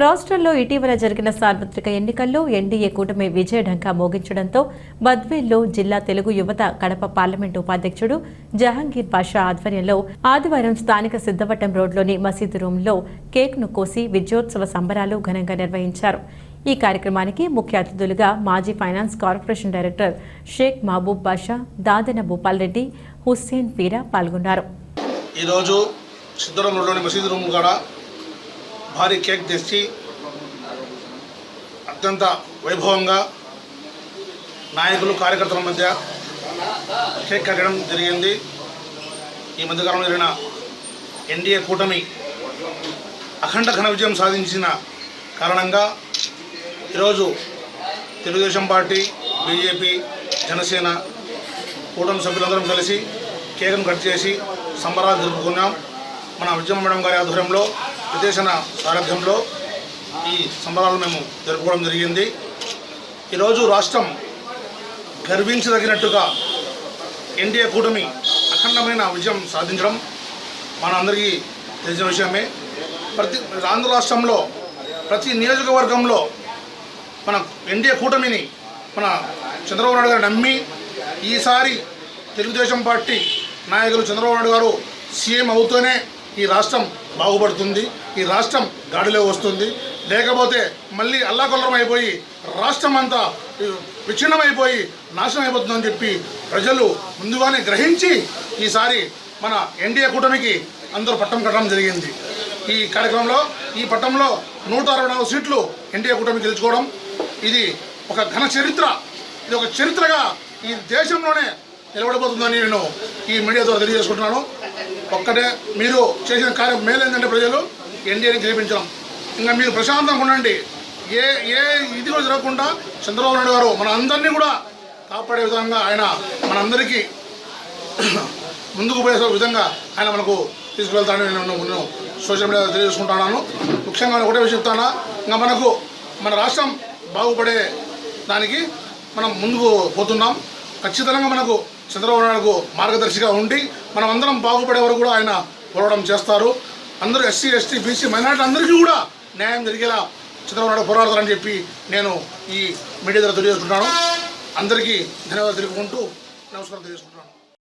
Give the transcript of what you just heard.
రాష్ట్రంలో ఇటీవల జరిగిన సార్వత్రిక ఎన్నికల్లో ఎన్డీఏ కూటమి విజయఢంకా మోగించడంతో బద్వేల్లో జిల్లా తెలుగు యువత కడప పార్లమెంటు ఉపాధ్యక్షుడు జహంగీర్ బాషా ఆధ్వర్యంలో ఆదివారం స్థానిక సిద్ధవటం రోడ్లోని మసీదు రూంలో కేక్ను కోసి విజయోత్సవ సంబరాలు ఘనంగా నిర్వహించారు. ఈ కార్యక్రమానికి ముఖ్య అతిథులుగా మాజీ finance corporation director Sheikh Mahboob Basha, దాదెన భూపాల్ రెడ్డి, హుస్సేన్ పీరా పాల్గొన్నారు. ఈరోజు సిద్ధవటం రోడ్లోని మసీదు రూమ్ కూడా భారీ కేక్ తెచ్చి అత్యంత వైభవంగా నాయకులు కార్యకర్తల మధ్య కేక్ కట్టడం జరిగింది. ఈ మధ్యకాలంలో జరిగిన ఎన్డీఏ కూటమి అఖండ ఘన విజయం సాధించిన కారణంగా ఈరోజు తెలుగుదేశం పార్టీ, బీజేపీ, జనసేన కూటమి సభ్యులందరం కలిసి కేక్ను కట్ చేసి సంబరాలు జరుపుకున్నాం. మన విజయమ్మ మేడం గారి ఆధ్వర్యంలో, విదేశన సారథ్యంలో ఈ సంబరాలు మేము జరుపుకోవడం జరిగింది. ఈరోజు రాష్ట్రం గర్వించదగినట్టుగా ఎన్డీఏ కూటమి అఖండమైన విజయం సాధించడం మన అందరికీ తెలిసిన విషయమే. ఆంధ్ర రాష్ట్రంలో ప్రతి నియోజకవర్గంలో మన ఎన్డీఏ కూటమిని మన చంద్రబాబు నాయుడు గారు నమ్మి ఈసారి తెలుగుదేశం పార్టీ నాయకులు చంద్రబాబు నాయుడు గారు సీఎం అవుతూనే ఈ రాష్ట్రం బాగుపడుతుంది, ఈ రాష్ట్రం గాడిలో వస్తుంది. లేకపోతే మళ్ళీ అల్లాకొల్లరం అయిపోయి రాష్ట్రం అంతా విచ్ఛిన్నమైపోయి నాశనం అయిపోతుందని చెప్పి ప్రజలు ముందుగానే గ్రహించి ఈసారి మన ఎన్డీఏ కూటమికి అందరూ పట్టం కట్టడం జరిగింది. ఈ కార్యక్రమంలో ఈ పట్టంలో 164 సీట్లు ఎన్డీఏ కూటమి గెలుచుకోవడం ఇది ఒక ఘన చరిత్ర. ఇది ఒక చరిత్రగా ఈ దేశంలోనే నిలబడిపోతుందని నేను ఈ మీడియా ద్వారా తెలియజేసుకుంటున్నాను. ఒక్కటే మీరు చేసిన కార్యం మేలు ఏంటంటే ప్రజలు ఎన్డీఏని గెలిపించడం. ఇంకా మీరు ప్రశాంతంగా ఉండండి. ఏ ఇది కూడా జరగకుండా చంద్రబాబు నాయుడు గారు మన అందరినీ కూడా కాపాడే విధంగా ఆయన మనందరికీ ముందుకు పోయే విధంగా ఆయన మనకు తీసుకువెళ్తానని నేను సోషల్ మీడియా తెలియజేసుకుంటున్నాను. ముఖ్యంగా ఒకటే విషయం చెప్తానా, ఇంకా మన రాష్ట్రం బాగుపడే దానికి మనం ముందుకు పోతున్నాం. ఖచ్చితంగా మనకు చంద్రబాబు నాయుడుకు మార్గదర్శిగా ఉండి మనం అందరం బాగుపడే వరకు కూడా ఆయన పోరాటం చేస్తారు. అందరూ ఎస్సీ, ఎస్టీ, బీసీ, మైనారిటీ అందరికీ కూడా న్యాయం జరిగేలా చంద్రబాబు నాయుడు పోరాడతారని చెప్పి నేను ఈ మీడియా ద్వారా తెలియజేసుకుంటున్నాను. అందరికీ ధన్యవాదాలు తెలుపుకుంటూ నమస్కారం తెలియజేసుకుంటున్నాను.